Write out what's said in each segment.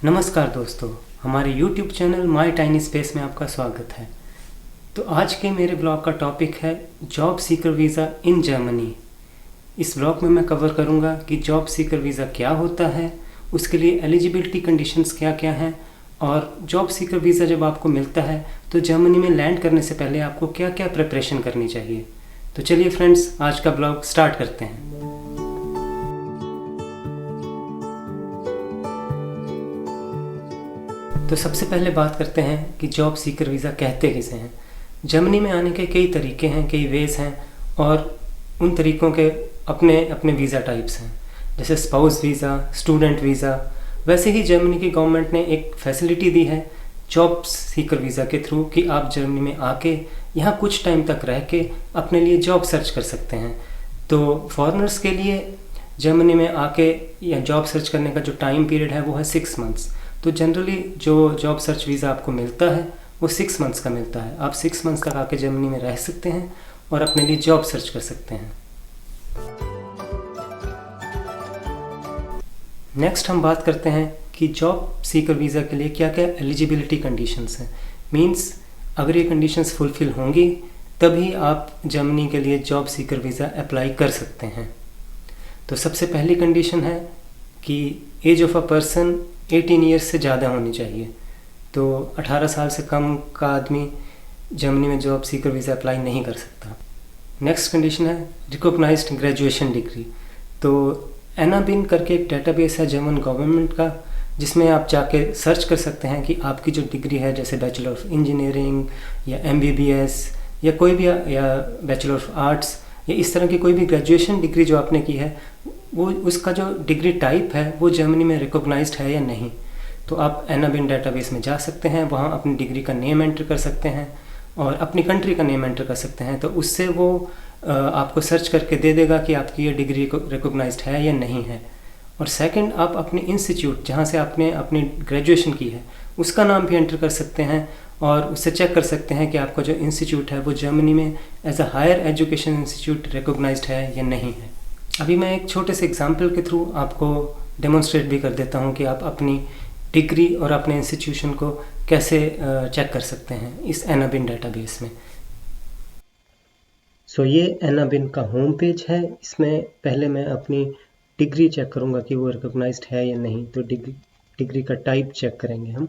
नमस्कार दोस्तों, हमारे YouTube channel my tiny space में आपका स्वागत है। तो आज के मेरे ब्लॉग का टॉपिक है job seeker visa in Germany. इस ब्लॉग में मैं कवर करूंगा कि जॉब सीकर वीज़ा क्या होता है, उसके लिए एलिजिबिलिटी कंडीशंस क्या क्या हैं, और जॉब सीकर वीज़ा जब आपको मिलता है तो जर्मनी में लैंड करने से पहले आपको क्या क्या प्रिपरेशन करनी चाहिए। तो चलिए फ्रेंड्स, आज का ब्लॉग स्टार्ट करते हैं। तो सबसे पहले बात करते हैं कि जॉब सीकर वीज़ा कहते किसे हैं। जर्मनी में आने के कई तरीके हैं, कई वेज़ हैं, और उन तरीक़ों के अपने अपने वीज़ा टाइप्स हैं, जैसे स्पाउस वीज़ा, स्टूडेंट वीज़ा। वैसे ही जर्मनी की गवर्नमेंट ने एक फैसिलिटी दी है जॉब सीकर वीज़ा के थ्रू कि आप जर्मनी में आके यहाँ कुछ टाइम तक रह के अपने लिए जॉब सर्च कर सकते हैं। तो फॉरेनर्स के लिए जर्मनी में आके या जॉब सर्च करने का जो टाइम पीरियड है वो है 6 मंथ्स। तो जनरली जो जॉब सर्च वीज़ा आपको मिलता है वो 6 मंथ्स का मिलता है। आप 6 मंथ्स तक आके जर्मनी में रह सकते हैं और अपने लिए जॉब सर्च कर सकते हैं। नेक्स्ट हम बात करते हैं कि जॉब सीकर वीज़ा के लिए क्या क्या एलिजिबिलिटी कंडीशंस हैं। मींस अगर ये कंडीशंस फुलफ़िल होंगी तभी आप जर्मनी के लिए जॉब सीकर वीज़ा अप्लाई कर सकते हैं। तो सबसे पहली कंडीशन है कि age of a person 18 years से ज़्यादा होनी चाहिए। तो 18 साल से कम का आदमी जर्मनी में जॉब सीकर वीज़ा अप्लाई नहीं कर सकता। नेक्स्ट कंडीशन है रिकॉग्नाइज्ड ग्रेजुएशन डिग्री। तो एनाबिन करके एक डेटाबेस है जर्मन गवर्नमेंट का, जिसमें आप जाके सर्च कर सकते हैं कि आपकी जो डिग्री है, जैसे बैचलर ऑफ इंजीनियरिंग या MBBS या कोई भी, या बैचलर ऑफ आर्ट्स, या इस तरह की कोई भी ग्रेजुएशन डिग्री जो आपने की है, वो उसका जो डिग्री टाइप है वो जर्मनी में रिकॉग्नाइज्ड है या नहीं। तो आप एनाबिन डेटाबेस में जा सकते हैं, वहाँ अपनी डिग्री का नेम एंटर कर सकते हैं और अपनी कंट्री का नेम एंटर कर सकते हैं। तो उससे वो आपको सर्च करके दे देगा कि आपकी ये डिग्री रिकॉग्नाइज्ड है या नहीं है। और सेकंड, आप अपने इंस्टीट्यूट जहाँ से आपने अपनी ग्रेजुएशन की है उसका नाम भी एंटर कर सकते हैं और उससे चेक कर सकते हैं कि आपका जो इंस्टीट्यूट है वो जर्मनी में as a higher education institute recognised है या नहीं है। अभी मैं एक छोटे से एग्जाम्पल के थ्रू आपको डेमोन्स्ट्रेट भी कर देता हूँ कि आप अपनी डिग्री और अपने इंस्टीट्यूशन को कैसे चेक कर सकते हैं इस एनाबिन डेटाबेस में। सो ये एनाबिन का होम पेज है। इसमें पहले मैं अपनी डिग्री चेक करूँगा कि वो रिकॉग्नाइज्ड है या नहीं। तो डिग्री का टाइप चेक करेंगे हम।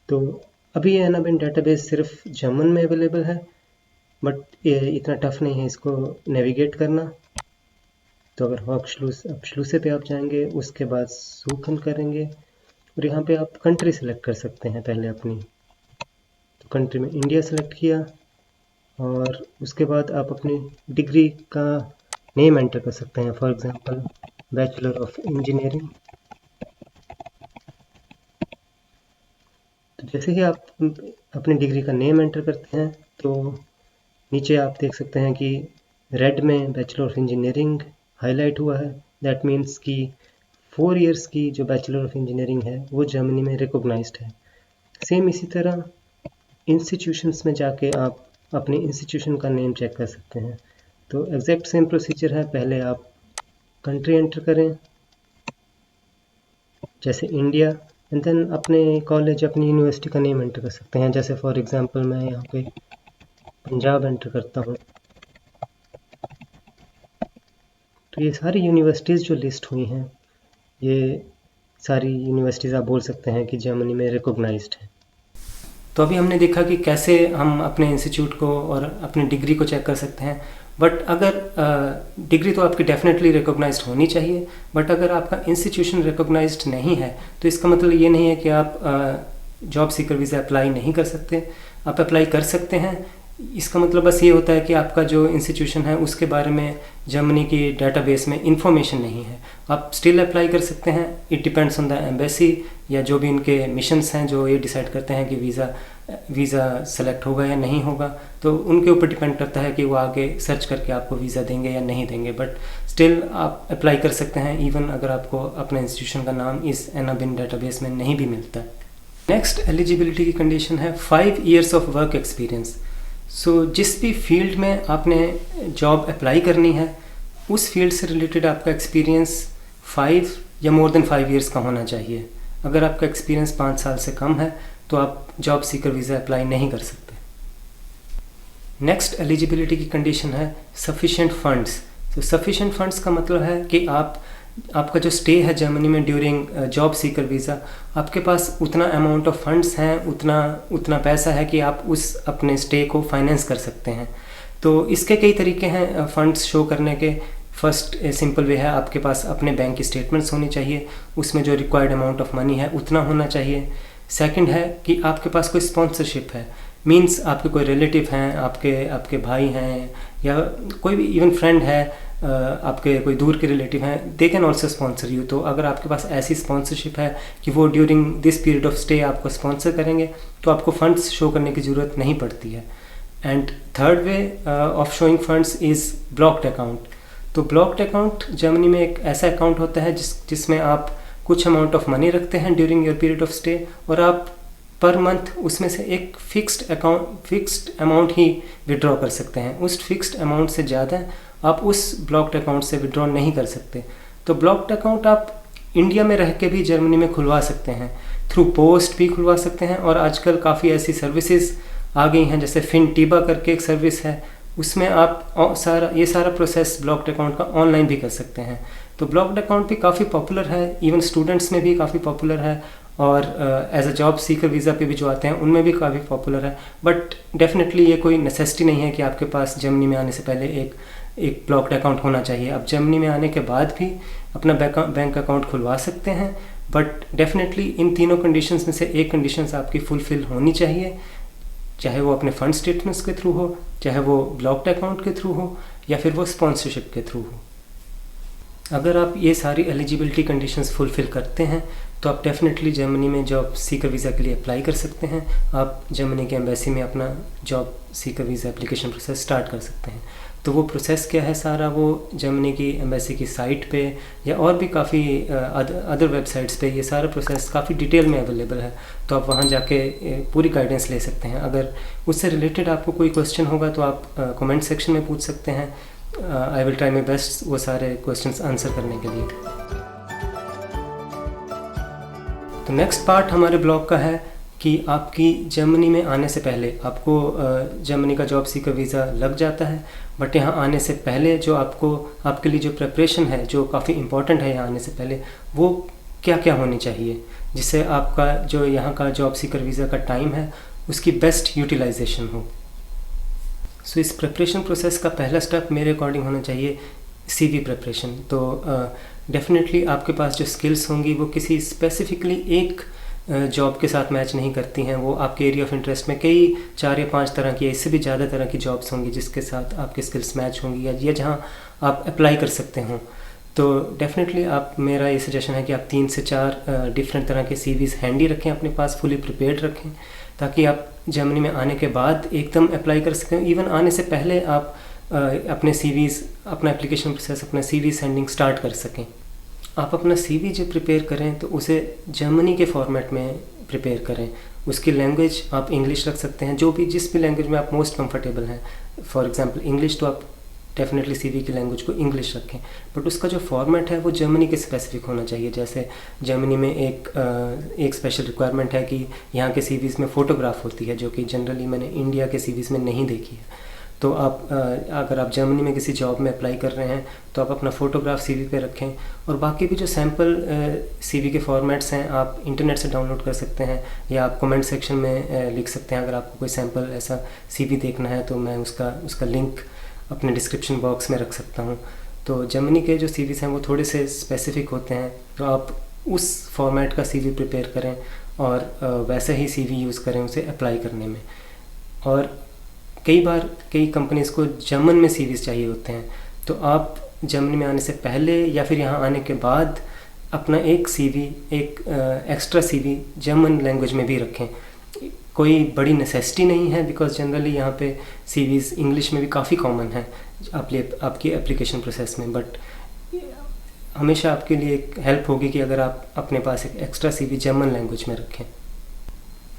तो अभी ये एनाबिन डेटाबेस सिर्फ जर्मन में अवेलेबल है, बट ये इतना टफ नहीं है इसको नेविगेट करना। तो अगर Abschlüsse पे आप जाएंगे, उसके बाद सूखन करेंगे और यहाँ पे आप कंट्री सेलेक्ट कर सकते हैं पहले अपनी। तो कंट्री में इंडिया सेलेक्ट किया और उसके बाद आप अपनी डिग्री का नेम एंटर कर सकते हैं। For example bachelor of engineering. तो जैसे ही आप अपनी डिग्री का नेम एंटर करते हैं तो नीचे आप देख सकते हैं कि रेड में बैचलर ऑफ इंजीनियरिंग हाईलाइट हुआ है। दैट मीन्स कि 4 इयर्स की जो बैचलर ऑफ इंजीनियरिंग है वो जर्मनी में रिकॉग्नाइज्ड है। सेम इसी तरह इंस्टीट्यूशंस में जाके आप अपने इंस्टीट्यूशन का नेम चेक कर सकते हैं। तो एग्जैक्ट सेम प्रोसीजर है। पहले आप कंट्री एंटर करें, जैसे इंडिया, एंड देन अपने कॉलेज, अपनी यूनिवर्सिटी का नेम एंटर कर सकते हैं। जैसे फॉर एग्जांपल मैं यहाँ पे पंजाब एंटर करता हूँ। तो ये सारी यूनिवर्सिटीज़ जो लिस्ट हुई हैं, ये सारी यूनिवर्सिटीज़ आप बोल सकते हैं कि जर्मनी में रिकॉग्नाइज्ड है। तो अभी हमने देखा कि कैसे हम अपने इंस्टीट्यूट को और अपनी डिग्री को चेक कर सकते हैं। बट अगर डिग्री तो आपकी डेफिनेटली रिकॉग्नाइज्ड होनी चाहिए, बट अगर आपका इंस्टीट्यूशन रिकॉग्नाइज्ड नहीं है तो इसका मतलब ये नहीं है कि आप जॉब सीकर वीज़ा अप्लाई नहीं कर सकते। आप अप्लाई कर सकते हैं। इसका मतलब बस ये होता है कि आपका जो इंस्टीट्यूशन है उसके बारे में जर्मनी की डेटाबेस में इंफॉर्मेशन नहीं है। आप स्टिल अप्लाई कर सकते हैं। It depends on the embassy या जो भी इनके मिशंस हैं जो ये डिसाइड करते हैं कि वीज़ा सेलेक्ट होगा या नहीं होगा। तो उनके ऊपर डिपेंड करता है कि वो आगे सर्च करके आपको वीज़ा देंगे या नहीं देंगे। बट स्टिल आप अप्लाई कर सकते हैं इवन अगर आपको अपने इंस्टीट्यूशन का नाम इस एनाबिन डेटाबेस में नहीं भी मिलता। नेक्स्ट एलिजिबिलिटी की कंडीशन है 5 ईयर्स ऑफ वर्क एक्सपीरियंस। सो जिस भी फील्ड में आपने जॉब अप्लाई करनी है उस फील्ड से रिलेटेड आपका एक्सपीरियंस 5 या मोर देन 5 ईयर्स का होना चाहिए। अगर आपका एक्सपीरियंस 5 साल से कम है तो आप जॉब सीकर वीज़ा अप्लाई नहीं कर सकते। नेक्स्ट एलिजिबिलिटी की कंडीशन है सफिशिएंट फंड्स। तो सफिशिएंट फंड्स का मतलब है कि आपका जो स्टे है जर्मनी में ड्यूरिंग जॉब सीकर वीज़ा, आपके पास उतना अमाउंट ऑफ फंड्स हैं, उतना पैसा है कि आप उस अपने स्टे को फाइनेंस कर सकते हैं। तो इसके कई तरीके हैं फंड्स शो करने के। फर्स्ट सिंपल वे है, आपके पास अपने बैंक की स्टेटमेंट्स होनी चाहिए, उसमें जो रिक्वायर्ड अमाउंट ऑफ मनी है उतना होना चाहिए। सेकंड है कि आपके पास कोई स्पॉन्सरशिप है, मींस आपके कोई रिलेटिव हैं, आपके भाई हैं, या कोई भी इवन फ्रेंड है, आपके कोई दूर के रिलेटिव हैं, they can also sponsor you. तो अगर आपके पास ऐसी स्पॉन्सरशिप है कि वो during this period of stay आपको स्पॉन्सर करेंगे तो आपको फंड्स शो करने की ज़रूरत नहीं पड़ती है। And third way of showing funds is blocked account. तो ब्लॉक्ड अकाउंट जर्मनी में एक ऐसा अकाउंट होता है जिसमें आप कुछ अमाउंट ऑफ मनी रखते हैं during your period of stay, और आप पर मंथ उसमें से एक फिक्स्ड अमाउंट ही विड्रॉ कर सकते हैं। उस फिक्स्ड अमाउंट से ज़्यादा आप उस ब्लॉक्ड अकाउंट से विड्रॉ नहीं कर सकते। तो ब्लॉक्ड अकाउंट आप इंडिया में रह के भी जर्मनी में खुलवा सकते हैं, थ्रू पोस्ट भी खुलवा सकते हैं, और आजकल काफ़ी ऐसी सर्विसेज आ गई हैं, जैसे फिनटीबा करके एक सर्विस है, उसमें आप ये सारा प्रोसेस ब्लॉक्ड अकाउंट का ऑनलाइन भी कर सकते हैं। तो ब्लॉक्ड अकाउंट भी काफ़ी पॉपुलर है, इवन स्टूडेंट्स में भी काफ़ी पॉपुलर है, और as a job seeker visa पे भी जो आते हैं उनमें भी काफ़ी पॉपुलर है। बट डेफिनेटली ये कोई नेसेसिटी नहीं है कि आपके पास जर्मनी में आने से पहले एक ब्लॉक्ड अकाउंट होना चाहिए। आप जर्मनी में आने के बाद भी अपना बैंक अकाउंट खुलवा सकते हैं, बट डेफिनेटली इन तीनों कंडीशंस में से एक कंडीशंस आपकी फुलफिल होनी चाहिए, चाहे वो अपने फंड स्टेटमेंट्स के थ्रू हो, चाहे वो ब्लॉक्ड अकाउंट के थ्रू हो, या फिर वो स्पॉन्सरशिप के थ्रू हो। अगर आप ये सारी एलिजिबिलिटी कंडीशंस फुलफ़िल करते हैं तो आप डेफिनेटली जर्मनी में जॉब सीकर वीज़ा के लिए अप्लाई कर सकते हैं। आप जर्मनी के एम्बेसी में अपना job seeker visa application process start कर सकते हैं। तो वो प्रोसेस क्या है सारा, वो जर्मनी की एम्बेसी की साइट पे या और भी काफ़ी अदर वेबसाइट्स पे ये सारा प्रोसेस काफ़ी डिटेल में अवेलेबल है। तो आप वहाँ जाके पूरी गाइडेंस ले सकते हैं। अगर उससे रिलेटेड आपको कोई क्वेश्चन होगा तो आप कमेंट सेक्शन में पूछ सकते हैं। आई विल ट्राई माई बेस्ट वो सारे क्वेश्चन्स आंसर करने के लिए। तो नेक्स्ट पार्ट हमारे ब्लॉग का है कि आपकी जर्मनी में आने से पहले आपको जर्मनी का जॉब सीकर वीज़ा लग जाता है, बट यहाँ आने से पहले जो आपके लिए जो प्रिपरेशन है जो काफ़ी इम्पॉर्टेंट है यहाँ आने से पहले, वो क्या क्या होनी चाहिए जिससे आपका जो यहाँ का जॉब सीकर वीज़ा का टाइम है उसकी बेस्ट यूटिलाइजेशन हो। सो इस प्रिपरेशन प्रोसेस का पहला स्टेप मेरे अकॉर्डिंग होना चाहिए CV प्रिपरेशन। तो डेफिनेटली आपके पास जो स्किल्स होंगी वो किसी स्पेसिफिकली एक जॉब के साथ मैच नहीं करती हैं। वो आपके एरिया ऑफ इंटरेस्ट में कई 4 या 5 तरह की, इससे भी ज़्यादा तरह की जॉब्स होंगी जिसके साथ आपके स्किल्स मैच होंगी या जहाँ आप अप्लाई कर सकते हों। तो डेफिनेटली मेरा ये सजेशन है कि आप 3 से 4 डिफरेंट तरह के CVs हैंडी रखें, अपने पास फुली प्रिपेयर्ड रखें, ताकि आप जर्मनी में आने के बाद एकदम अप्लाई कर सकें। इवन आने से पहले आप अपने CVs, अपना एप्लीकेशन प्रोसेस, अपना CV सेंडिंग स्टार्ट कर सकें। आप अपना CV जो प्रिपेयर करें तो उसे जर्मनी के फॉर्मेट में प्रिपेयर करें। उसकी लैंग्वेज आप इंग्लिश रख सकते हैं, जिस भी लैंग्वेज में आप मोस्ट कंफर्टेबल हैं। फॉर एग्जांपल इंग्लिश, तो आप डेफिनेटली CV की लैंग्वेज को इंग्लिश रखें, बट उसका जो फॉर्मेट है वो जर्मनी के स्पेसिफिक होना चाहिए। जैसे जर्मनी में एक स्पेशल रिक्वायरमेंट है कि यहाँ के CVs में फ़ोटोग्राफ होती है, जो कि जनरली मैंने इंडिया के CVs में नहीं देखी है। तो आप अगर आप जर्मनी में किसी जॉब में अप्लाई कर रहे हैं तो आप अपना फ़ोटोग्राफ CV पे रखें, और बाकी भी जो सैम्पल CV के फॉर्मेट्स हैं आप इंटरनेट से डाउनलोड कर सकते हैं, या आप कमेंट सेक्शन में लिख सकते हैं। अगर आपको कोई सैम्पल ऐसा CV देखना है तो मैं उसका लिंक अपने डिस्क्रिप्शन बॉक्स में रख सकता हूँ। तो जर्मनी के जो CVs हैं वो थोड़े से स्पेसिफिक होते हैं, तो आप उस फॉर्मेट का CV प्रिपेयर करें और वैसे ही CV यूज़ करें उसे अप्लाई करने में। और कई बार कई कंपनीज़ को जर्मन में CVs चाहिए होते हैं, तो आप जर्मनी में आने से पहले या फिर यहाँ आने के बाद अपना एक एक्स्ट्रा CV जर्मन लैंग्वेज में भी रखें। कोई बड़ी नेसेसिटी नहीं है, बिकॉज जनरली यहाँ पे CVs इंग्लिश में भी काफ़ी कॉमन है आपकी एप्लीकेशन प्रोसेस में, बट हमेशा आपके लिए एक हेल्प होगी कि अगर आप अपने पास एक एक्स्ट्रा CV जर्मन लैंग्वेज में रखें।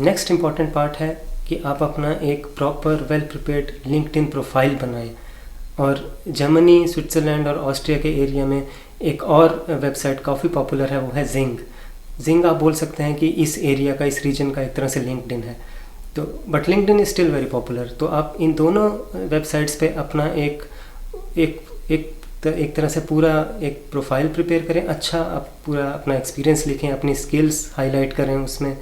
नेक्स्ट इम्पॉर्टेंट पार्ट है कि आप अपना एक proper well prepared LinkedIn profile बनाएं। और जर्मनी, स्विट्ज़रलैंड और ऑस्ट्रिया के एरिया में एक और वेबसाइट काफ़ी पॉपुलर है, वो है जिंग। जिंग आप बोल सकते हैं कि इस एरिया का, इस रीजन का एक तरह से लिंक्डइन है। तो but LinkedIn is still very popular. तो आप इन दोनों वेबसाइट्स पे अपना एक एक एक एक तरह से पूरा एक प्रोफाइल प्रिपेयर करें, अच्छा आप पूरा अपना एक्सपीरियंस लिखें, अपनी स्किल्स हाईलाइट करें उसमें।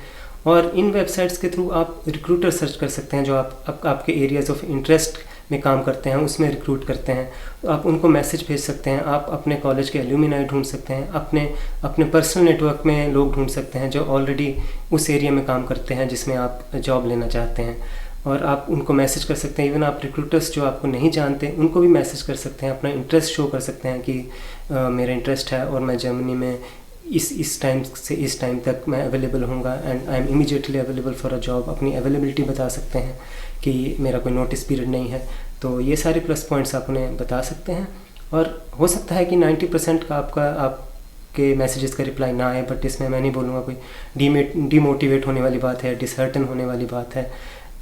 और इन वेबसाइट्स के थ्रू आप रिक्रूटर सर्च कर सकते हैं जो आपके एरियाज ऑफ इंटरेस्ट में काम करते हैं, उसमें रिक्रूट करते हैं। तो आप उनको मैसेज भेज सकते हैं, आप अपने कॉलेज के एल्यूमिनाई ढूंढ सकते हैं, अपने पर्सनल नेटवर्क में लोग ढूंढ सकते हैं जो ऑलरेडी उस एरिया में काम करते हैं जिसमें आप जॉब लेना चाहते हैं, और आप उनको मैसेज कर सकते हैं। इवन आप रिक्रूटर्स जो आपको नहीं जानते उनको भी मैसेज कर सकते हैं, अपना इंटरेस्ट शो कर सकते हैं कि मेरा इंटरेस्ट है और मैं जर्मनी में इस टाइम से इस टाइम तक मैं अवेलेबल होऊंगा and I am immediately available for a job. अपनी अवेलेबिलिटी बता सकते हैं कि मेरा कोई नोटिस पीरियड नहीं है। तो ये सारे प्लस पॉइंट्स आप उन्हें बता सकते हैं। और हो सकता है कि 90% का आपके मैसेजेस का रिप्लाई ना आए, बट इसमें मैं नहीं बोलूँगा कोई डीमोटिवेट होने वाली बात है, डिसहर्टन होने वाली बात है।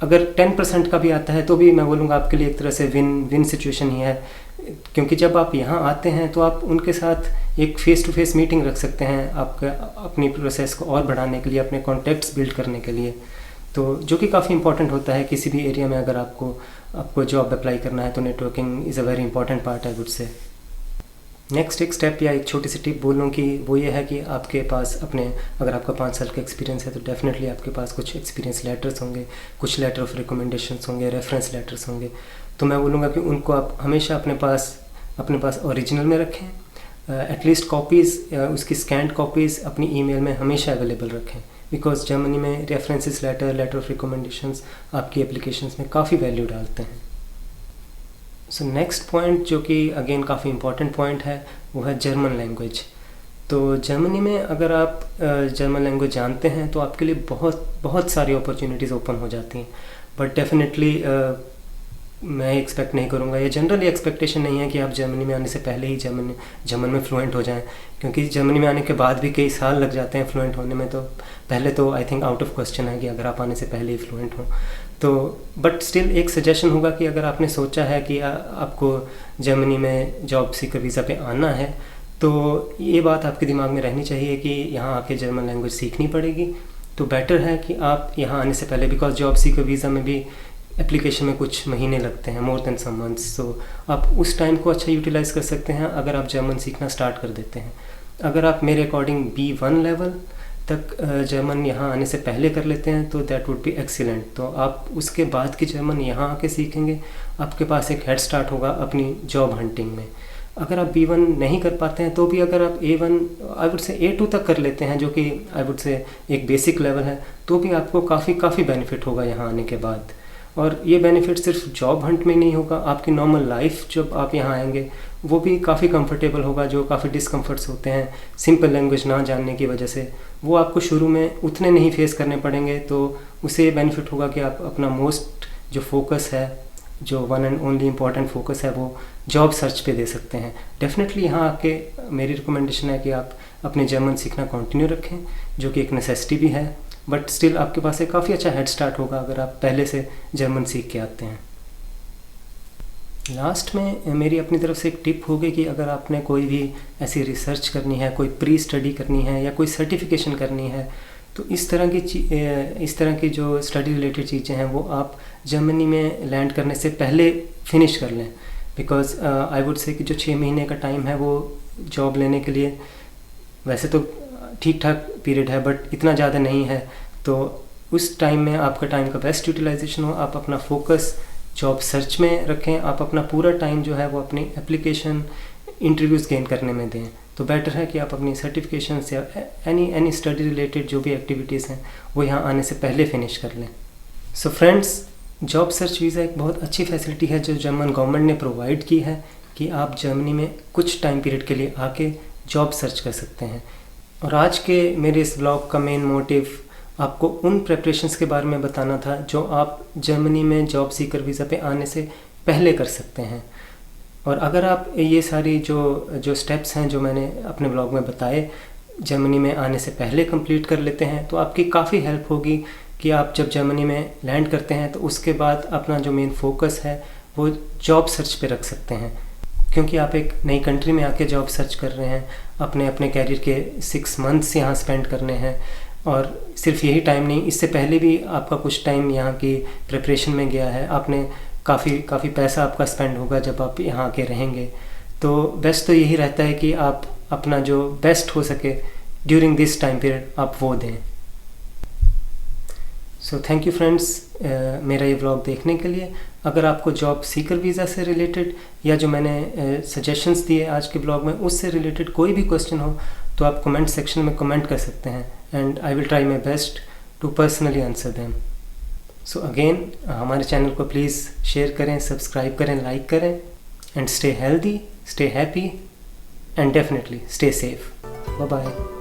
अगर 10% का भी आता है तो भी मैं बोलूँगा आपके लिए एक तरह से विन सिचुएशन ही है, क्योंकि जब आप यहाँ आते हैं तो आप उनके साथ एक फेस टू फेस मीटिंग रख सकते हैं अपनी प्रोसेस को और बढ़ाने के लिए, अपने कॉन्टैक्ट्स बिल्ड करने के लिए। तो जो कि काफ़ी इंपॉर्टेंट होता है किसी भी एरिया में। अगर आपको जॉब अप्लाई करना है तो networking is a very important part I would say. Next एक स्टेप या एक छोटी सी टिप बोलूँ कि वो ये है कि आपके पास अगर आपका 5 साल का एक्सपीरियंस है तो डेफिनेटली आपके पास कुछ एक्सपीरियंस लेटर्स होंगे, कुछ लेटर ऑफ रिकमेंडेशंस होंगे, रेफरेंस लेटर्स होंगे। तो मैं बोलूँगा कि उनको आप हमेशा अपने पास ओरिजिनल में रखें, एटलीस्ट कॉपीज़, उसकी स्कैंड कॉपीज़ अपनी ईमेल में हमेशा अवेलेबल रखें, बिकॉज जर्मनी में रेफरेंसेस लेटर ऑफ रिकमेंडेशंस आपकी एप्लीकेशंस में काफ़ी वैल्यू डालते हैं। सो नेक्स्ट पॉइंट जो कि अगेन काफ़ी इंपॉर्टेंट पॉइंट है वो है जर्मन लैंग्वेज। तो जर्मनी में अगर आप जर्मन लैंग्वेज जानते हैं तो आपके लिए बहुत सारी अपॉर्चुनिटीज़ ओपन हो जाती हैं। बट डेफिनेटली मैं एक्सपेक्ट नहीं करूँगा, ये जनरली एक्सपेक्टेशन नहीं है कि आप जर्मनी में आने से पहले ही जर्मन में फ्लुएंट हो जाएं, क्योंकि जर्मनी में आने के बाद भी कई साल लग जाते हैं फ्लुएंट होने में। तो पहले तो I think out of question है कि अगर आप आने से पहले ही फ्लुएंट हों तो, बट स्टिल एक सजेशन होगा कि अगर आपने सोचा है कि आपको जर्मनी में जॉब सीकर वीज़ा पे आना है तो ये बात आपके दिमाग में रहनी चाहिए कि यहाँ आके जर्मन लैंग्वेज सीखनी पड़ेगी। तो बेटर है कि आप यहाँ आने से पहले, बिकॉज जॉब सीकर वीज़ा में भी एप्लीकेशन में कुछ महीने लगते हैं, मोर देन सम मंथ्स, तो आप उस टाइम को अच्छा यूटिलाइज़ कर सकते हैं अगर आप जर्मन सीखना स्टार्ट कर देते हैं। अगर आप मेरे अकॉर्डिंग B1 लेवल तक जर्मन यहाँ आने से पहले कर लेते हैं तो दैट वुड बी एक्सीलेंट। तो आप उसके बाद की जर्मन यहाँ आके सीखेंगे, आपके पास एक हेड स्टार्ट होगा अपनी जॉब हंटिंग में। अगर आप B1 नहीं कर पाते हैं तो भी अगर आप A1 I would say A2 तक कर लेते हैं, जो कि आई वुड से एक बेसिक लेवल है, तो भी आपको काफ़ी बेनिफिट होगा यहाँ आने के बाद। और ये बेनिफिट सिर्फ जॉब हंट में नहीं होगा, आपकी नॉर्मल लाइफ जब आप यहाँ आएंगे वो भी काफ़ी कंफर्टेबल होगा। जो काफ़ी डिस्कम्फर्ट्स होते हैं सिंपल लैंग्वेज ना जानने की वजह से, वो आपको शुरू में उतने नहीं फेस करने पड़ेंगे। तो उससे ये बेनिफिट होगा कि आप अपना मोस्ट जो फोकस है, जो one and only important focus है, वो जॉब सर्च पे दे सकते हैं। डेफिनेटली यहाँ आके मेरी रिकमेंडेशन है कि आप अपने जर्मन सीखना कंटिन्यू रखें, जो कि एक नेसेसिटी भी है, बट स्टिल आपके पास एक काफ़ी अच्छा हेड स्टार्ट होगा अगर आप पहले से जर्मन सीख के आते हैं। लास्ट में मेरी अपनी तरफ से एक टिप होगी कि अगर आपने कोई भी ऐसी रिसर्च करनी है, कोई प्री स्टडी करनी है या कोई सर्टिफिकेशन करनी है, तो इस तरह की जो स्टडी रिलेटेड चीज़ें हैं वो आप जर्मनी में लैंड करने से पहले फिनिश कर लें। बिकॉज आई वुड से कि जो 6 महीने का टाइम है वो जॉब लेने के लिए वैसे तो ठीक ठाक पीरियड है, बट इतना ज़्यादा नहीं है। तो उस टाइम में आपका टाइम का बेस्ट यूटिलाइजेशन हो, आप अपना फोकस जॉब सर्च में रखें, आप अपना पूरा टाइम जो है वो अपनी एप्लीकेशन इंटरव्यूज़ गेन करने में दें। तो बेटर है कि आप अपनी सर्टिफिकेशंस या एनी स्टडी रिलेटेड जो भी एक्टिविटीज़ हैं वो यहाँ आने से पहले फिनिश कर लें। So friends, job search visa एक बहुत अच्छी फैसिलिटी है जो जर्मन गवर्नमेंट ने प्रोवाइड की है कि आप जर्मनी में कुछ टाइम पीरियड के लिए आके जॉब सर्च कर सकते हैं। और आज के मेरे इस ब्लॉग का मेन मोटिव आपको उन प्रेपरेशंस के बारे में बताना था जो आप जर्मनी में जॉब सीकर वीज़ा पे आने से पहले कर सकते हैं। और अगर आप ये सारी जो स्टेप्स हैं जो मैंने अपने ब्लॉग में बताए जर्मनी में आने से पहले कंप्लीट कर लेते हैं तो आपकी काफ़ी हेल्प होगी कि आप जब जर्मनी में लैंड करते हैं तो उसके बाद अपना जो मेन फोकस है वो जॉब सर्च पे रख सकते हैं। क्योंकि आप एक नई कंट्री में आके जॉब सर्च कर रहे हैं, अपने अपने कैरियर के 6 मंथ्स यहाँ स्पेंड करने हैं। और सिर्फ यही टाइम नहीं, इससे पहले भी आपका कुछ टाइम यहाँ की प्रिपरेशन में गया है, आपने काफ़ी पैसा आपका स्पेंड होगा जब आप यहाँ के रहेंगे। तो बेस्ट तो यही रहता है कि आप अपना जो बेस्ट हो सके ड्यूरिंग दिस टाइम पीरियड आप वो दें। सो थैंक यू फ्रेंड्स मेरा ये व्लॉग देखने के लिए। अगर आपको जॉब सीकर वीज़ा से रिलेटेड या जो मैंने सजेशंस दिए आज के ब्लॉग में उससे रिलेटेड कोई भी क्वेश्चन हो तो आप कमेंट सेक्शन में कमेंट कर सकते हैं, and I will try my best to personally answer them. So again हमारे चैनल को प्लीज़ शेयर करें, सब्सक्राइब करें, लाइक करें, and stay healthy, stay happy, and definitely stay safe. Bye bye.